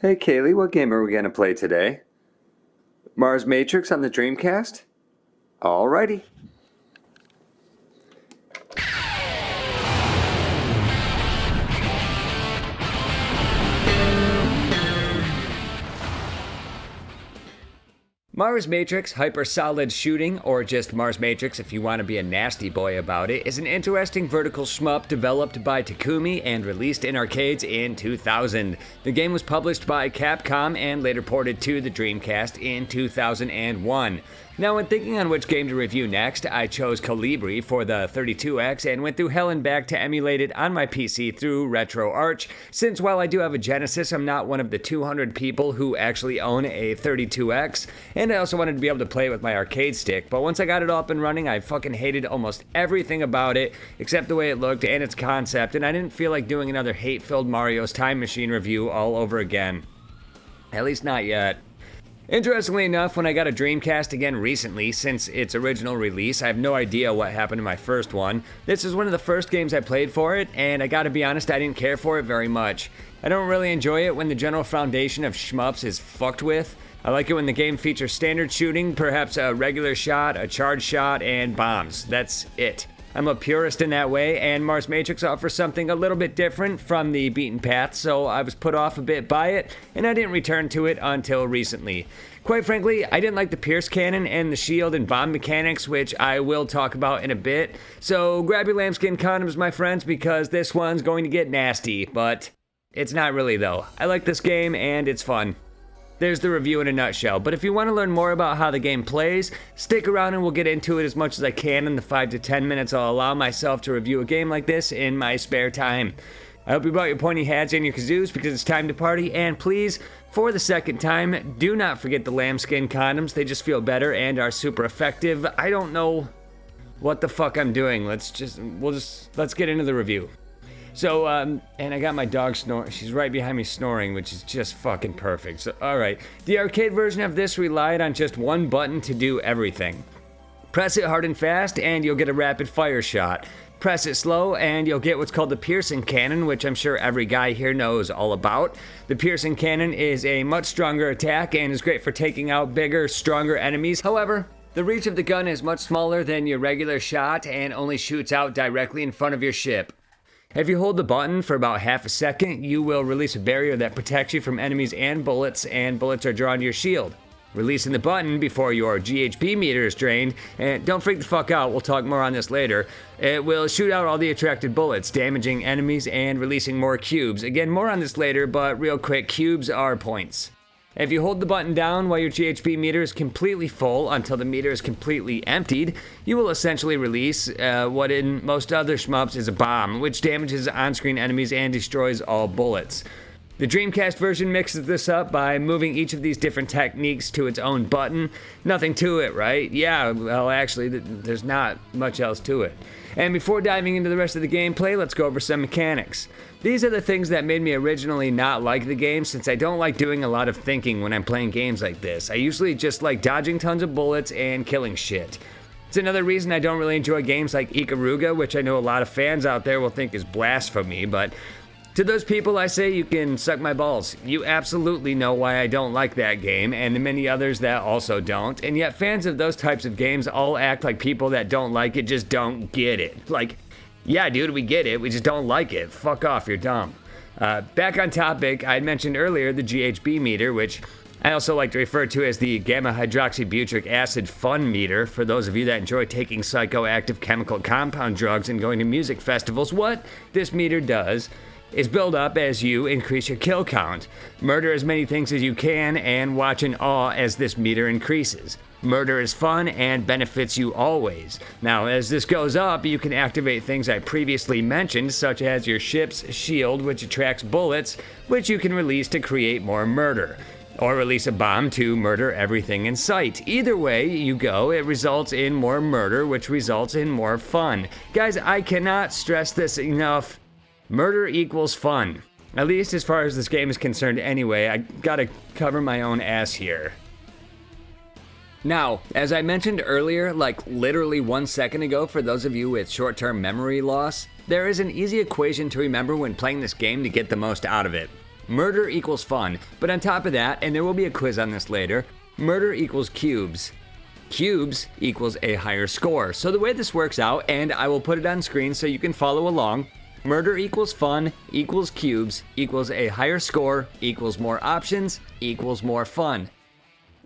Hey Kaylee, what game are we going to play today? Mars Matrix on the Dreamcast? Alrighty. Mars Matrix Hyper Solid Shooting, or just Mars Matrix if you want to be a nasty boy about it, is an interesting vertical shmup developed by Takumi and released in arcades in 2000. The game was published by Capcom and later ported to the Dreamcast in 2001. Now, when thinking on which game to review next, I chose Ghb for the 32X and went through hell and back to emulate it on my PC through RetroArch, since while I do have a Genesis, I'm not one of the 200 people who actually own a 32X, and I also wanted to be able to play it with my arcade stick, but once I got it all up and running, I fucking hated almost everything about it, except the way it looked and its concept, and I didn't feel like doing another hate-filled Mario's Time Machine review all over again. At least not yet. Interestingly enough, when I got a Dreamcast again recently, since its original release, I have no idea what happened to my first one. This is one of the first games I played for it, and I gotta be honest, I didn't care for it very much. I don't really enjoy it when the general foundation of shmups is fucked with. I like it when the game features standard shooting, perhaps a regular shot, a charge shot, and bombs. That's it. I'm a purist in that way, and Mars Matrix offers something a little bit different from the beaten path, so I was put off a bit by it, and I didn't return to it until recently. Quite frankly, I didn't like the pierce cannon and the shield and bomb mechanics, which I will talk about in a bit, so grab your lambskin condoms, my friends, because this one's going to get nasty, but it's not really though. I like this game, and it's fun. There's the review in a nutshell, but if you want to learn more about how the game plays, stick around and we'll get into it as much as I can in the 5 to 10 minutes I'll allow myself to review a game like this in my spare time. I hope you brought your pointy hats and your kazoos because it's time to party, and please, for the second time, do not forget the lambskin condoms. They just feel better and are super effective. I don't know what the fuck I'm doing. Let's get into the review. So, and I got my dog snoring. She's right behind me snoring, which is just fucking perfect. So, alright. The arcade version of this relied on just one button to do everything. Press it hard and fast, and you'll get a rapid fire shot. Press it slow, and you'll get what's called the piercing cannon, which I'm sure every guy here knows all about. The piercing cannon is a much stronger attack and is great for taking out bigger, stronger enemies. However, the reach of the gun is much smaller than your regular shot and only shoots out directly in front of your ship. If you hold the button for about half a second, you will release a barrier that protects you from enemies and bullets are drawn to your shield. Releasing the button before your Ghb meter is drained, and don't freak the fuck out, we'll talk more on this later, it will shoot out all the attracted bullets, damaging enemies and releasing more cubes. Again, more on this later, but real quick, cubes are points. If you hold the button down while your Ghb meter is completely full until the meter is completely emptied, you will essentially release what in most other shmups is a bomb, which damages on-screen enemies and destroys all bullets. The Dreamcast version mixes this up by moving each of these different techniques to its own button. Nothing to it, right? Yeah, well actually, there's not much else to it. And before diving into the rest of the gameplay, let's go over some mechanics. These are the things that made me originally not like the game, since I don't like doing a lot of thinking when I'm playing games like this. I usually just like dodging tons of bullets and killing shit. It's another reason I don't really enjoy games like Ikaruga, which I know a lot of fans out there will think is blasphemy, but to those people I say you can suck my balls. You absolutely know why I don't like that game, and the many others that also don't, and yet fans of those types of games all act like people that don't like it just don't get it. Like, yeah dude, we get it, we just don't like it. Fuck off, you're dumb. Back on topic, I had mentioned earlier the Ghb meter, which I also like to refer to as the gamma hydroxybutyric acid fun meter for those of you that enjoy taking psychoactive chemical compound drugs and going to music festivals. What this meter does is build up as you increase your kill count. Murder as many things as you can and watch in awe as this meter increases. Murder is fun and benefits you always. Now, as this goes up, you can activate things I previously mentioned, such as your ship's shield, which attracts bullets, which you can release to create more murder. Or release a bomb to murder everything in sight. Either way you go, it results in more murder, which results in more fun. Guys, I cannot stress this enough. Murder equals fun. At least as far as this game is concerned anyway. I gotta cover my own ass here. Now, as I mentioned earlier, like literally 1 second ago for those of you with short-term memory loss, there is an easy equation to remember when playing this game to get the most out of it. Murder equals fun, but on top of that, and there will be a quiz on this later, murder equals cubes. Cubes equals a higher score. So the way this works out, and I will put it on screen so you can follow along, murder equals fun equals cubes equals a higher score equals more options equals more fun.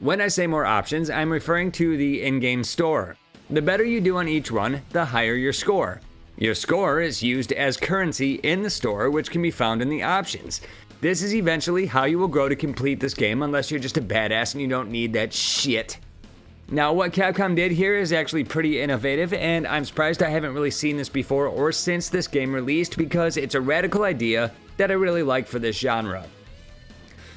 When I say more options, I'm referring to the in-game store. The better you do on each run, the higher your score. Your score is used as currency in the store, which can be found in the options. This is eventually how you will grow to complete this game unless you're just a badass and you don't need that shit. Now, what Capcom did here is actually pretty innovative, and I'm surprised I haven't really seen this before or since this game released because it's a radical idea that I really like for this genre.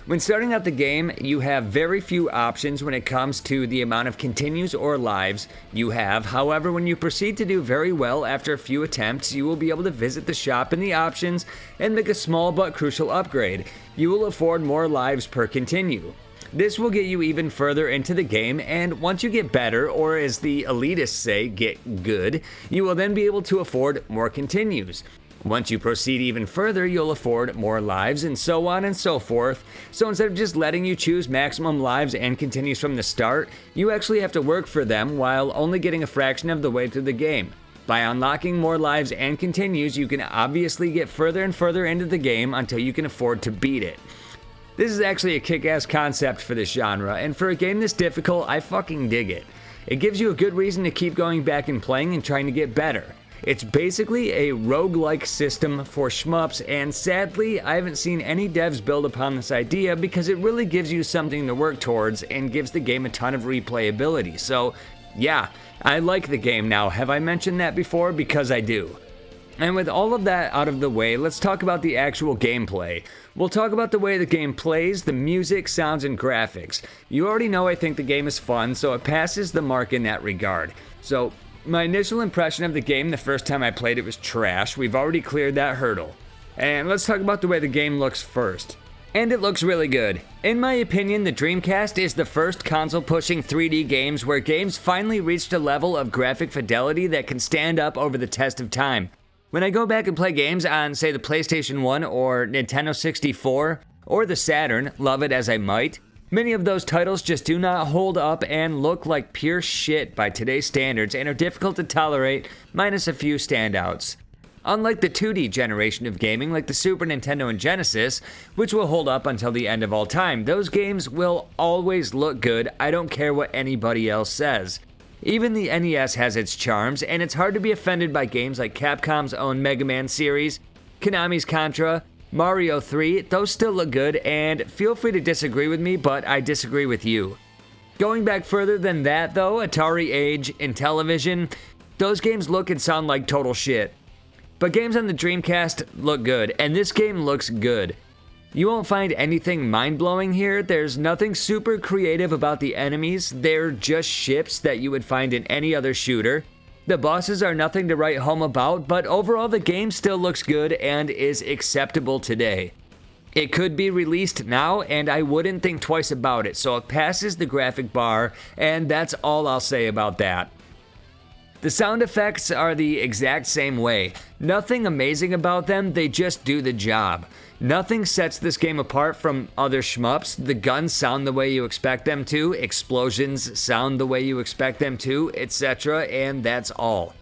When starting out the game, you have very few options when it comes to the amount of continues or lives you have. However, when you proceed to do very well after a few attempts, you will be able to visit the shop in the options and make a small but crucial upgrade. You will afford more lives per continue. This will get you even further into the game, and once you get better, or as the elitists say, get good, you will then be able to afford more continues. Once you proceed even further, you'll afford more lives, and so on and so forth. So instead of just letting you choose maximum lives and continues from the start, you actually have to work for them while only getting a fraction of the way through the game. By unlocking more lives and continues, you can obviously get further and further into the game until you can afford to beat it. This is actually a kick-ass concept for this genre, and for a game this difficult, I fucking dig it. It gives you a good reason to keep going back and playing and trying to get better. It's basically a roguelike system for shmups, and sadly, I haven't seen any devs build upon this idea because it really gives you something to work towards and gives the game a ton of replayability. So, yeah, I like the game now. Have I mentioned that before? Because I do. And with all of that out of the way, let's talk about the actual gameplay. We'll talk about the way the game plays, the music, sounds, and graphics. You already know I think the game is fun, so it passes the mark in that regard. So, my initial impression of the game the first time I played it was trash. We've already cleared that hurdle. And let's talk about the way the game looks first. And it looks really good. In my opinion, the Dreamcast is the first console-pushing 3D games where games finally reached a level of graphic fidelity that can stand up over the test of time. When I go back and play games on, say, the PlayStation 1 or Nintendo 64 or the Saturn, love it as I might, many of those titles just do not hold up and look like pure shit by today's standards and are difficult to tolerate, minus a few standouts. Unlike the 2D generation of gaming like the Super Nintendo and Genesis, which will hold up until the end of all time, those games will always look good, I don't care what anybody else says. Even the NES has its charms, and it's hard to be offended by games like Capcom's own Mega Man series, Konami's Contra, Mario 3, those still look good, and feel free to disagree with me, but I disagree with you. Going back further than that though, Atari Age, Intellivision, those games look and sound like total shit. But games on the Dreamcast look good, and this game looks good. You won't find anything mind-blowing here. There's nothing super creative about the enemies. They're just ships that you would find in any other shooter. The bosses are nothing to write home about, but overall the game still looks good and is acceptable today. It could be released now, and I wouldn't think twice about it, so it passes the graphic bar, and that's all I'll say about that. The sound effects are the exact same way. Nothing amazing about them, they just do the job. Nothing sets this game apart from other shmups. The guns sound the way you expect them to, explosions sound the way you expect them to, etc., and that's all.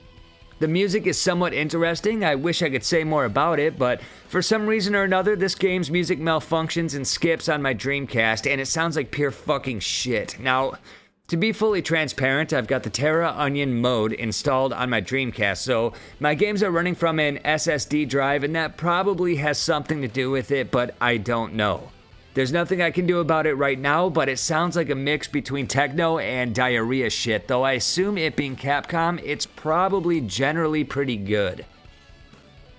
The music is somewhat interesting. I wish I could say more about it, but for some reason or another, this game's music malfunctions and skips on my Dreamcast, and it sounds like pure fucking shit. Now, to be fully transparent, I've got the Terra Onion mode installed on my Dreamcast, so my games are running from an SSD drive, and that probably has something to do with it, but I don't know. There's nothing I can do about it right now, but it sounds like a mix between techno and diarrhea shit, though I assume it being Capcom, it's probably generally pretty good.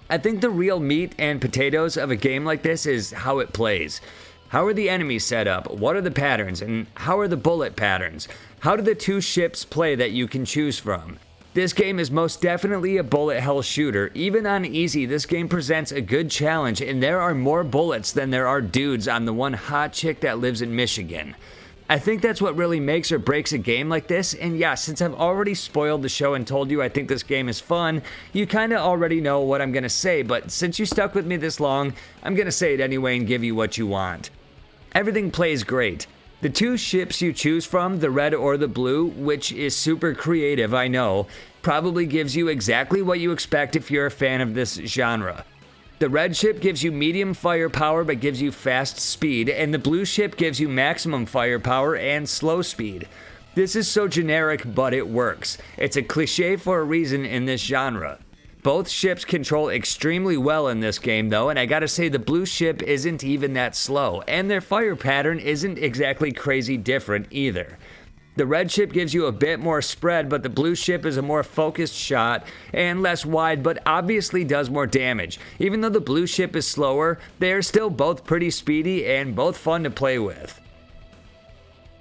I think the real meat and potatoes of a game like this is how it plays. How are the enemies set up? What are the patterns? And how are the bullet patterns? How do the two ships play that you can choose from? This game is most definitely a bullet hell shooter. Even on easy, this game presents a good challenge, and there are more bullets than there are dudes on the one hot chick that lives in Michigan. I think that's what really makes or breaks a game like this, and yeah, since I've already spoiled the show and told you I think this game is fun, you kinda already know what I'm gonna say, but since you stuck with me this long, I'm gonna say it anyway and give you what you want. Everything plays great. The two ships you choose from, the red or the blue, which is super creative, I know, probably gives you exactly what you expect if you're a fan of this genre. The red ship gives you medium firepower but gives you fast speed, and the blue ship gives you maximum firepower and slow speed. This is so generic, but it works. It's a cliche for a reason in this genre. Both ships control extremely well in this game though, and I gotta say the blue ship isn't even that slow, and their fire pattern isn't exactly crazy different either. The red ship gives you a bit more spread, but the blue ship is a more focused shot and less wide, but obviously does more damage. Even though the blue ship is slower, they are still both pretty speedy and both fun to play with.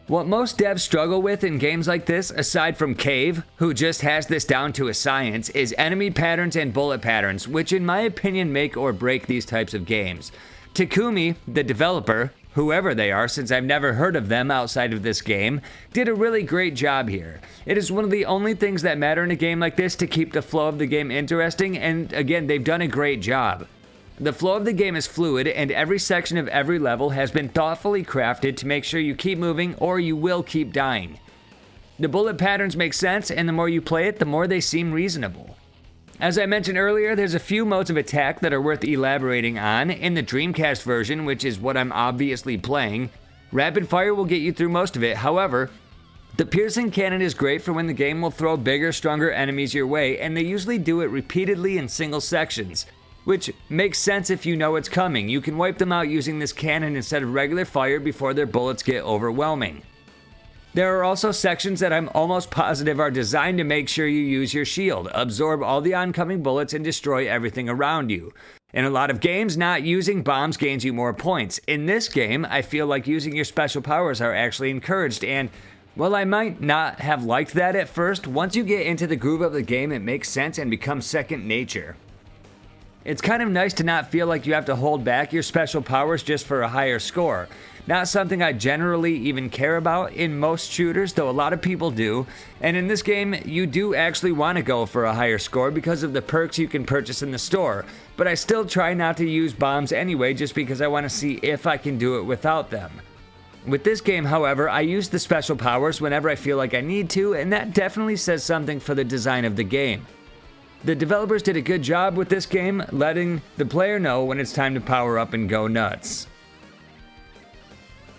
What most devs struggle with in games like this, aside from Cave, who just has this down to a science, is enemy patterns and bullet patterns, which in my opinion make or break these types of games. Takumi, the developer, whoever they are since I've never heard of them outside of this game, did a really great job here. It is one of the only things that matter in a game like this to keep the flow of the game interesting, and again, they've done a great job. The flow of the game is fluid, and every section of every level has been thoughtfully crafted to make sure you keep moving or you will keep dying. The bullet patterns make sense, and the more you play it, the more they seem reasonable. As I mentioned earlier, there's a few modes of attack that are worth elaborating on. In the Dreamcast version, which is what I'm obviously playing, rapid fire will get you through most of it. However, the piercing cannon is great for when the game will throw bigger, stronger enemies your way, and they usually do it repeatedly in single sections, which makes sense if you know it's coming. You can wipe them out using this cannon instead of regular fire before their bullets get overwhelming. There are also sections that I'm almost positive are designed to make sure you use your shield, absorb all the oncoming bullets, and destroy everything around you. In a lot of games, not using bombs gains you more points. In this game, I feel like using your special powers are actually encouraged, and while I might not have liked that at first, once you get into the groove of the game, it makes sense and becomes second nature. It's kind of nice to not feel like you have to hold back your special powers just for a higher score. Not something I generally even care about in most shooters, though a lot of people do. And in this game, you do actually want to go for a higher score because of the perks you can purchase in the store. But I still try not to use bombs anyway, just because I want to see if I can do it without them. With this game, however, I use the special powers whenever I feel like I need to, and that definitely says something for the design of the game. The developers did a good job with this game, letting the player know when it's time to power up and go nuts.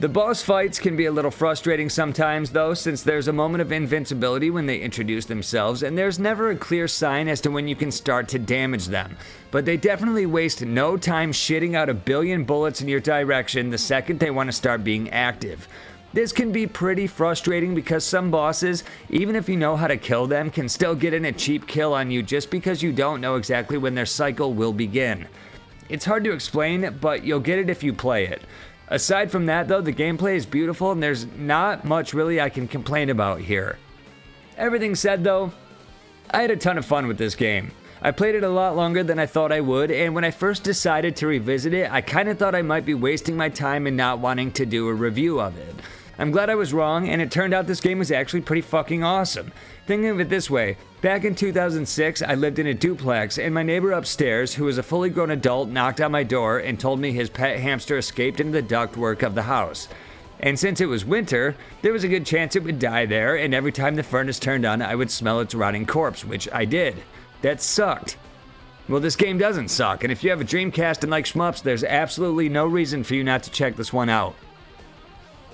The boss fights can be a little frustrating sometimes though, since there's a moment of invincibility when they introduce themselves, and there's never a clear sign as to when you can start to damage them. But they definitely waste no time shitting out a billion bullets in your direction the second they want to start being active. This can be pretty frustrating because some bosses, even if you know how to kill them, can still get in a cheap kill on you just because you don't know exactly when their cycle will begin. It's hard to explain, but you'll get it if you play it. Aside from that though, the gameplay is beautiful and there's not much really I can complain about here. Everything said though, I had a ton of fun with this game. I played it a lot longer than I thought I would, and when I first decided to revisit it, I kinda thought I might be wasting my time and not wanting to do a review of it. I'm glad I was wrong, and it turned out this game was actually pretty fucking awesome. Think of it this way, back in 2006, I lived in a duplex, and my neighbor upstairs, who was a fully grown adult, knocked on my door and told me his pet hamster escaped into the ductwork of the house. And since it was winter, there was a good chance it would die there, and every time the furnace turned on, I would smell its rotting corpse, which I did. That sucked. Well, this game doesn't suck, and if you have a Dreamcast and like shmups, there's absolutely no reason for you not to check this one out.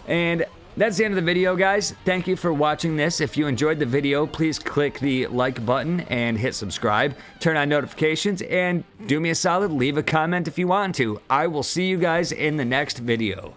And that's the end of the video, guys. Thank you for watching this. If you enjoyed the video, please click the like button and hit subscribe. Turn on notifications, and do me a solid, leave a comment if you want to. I will see you guys in the next video.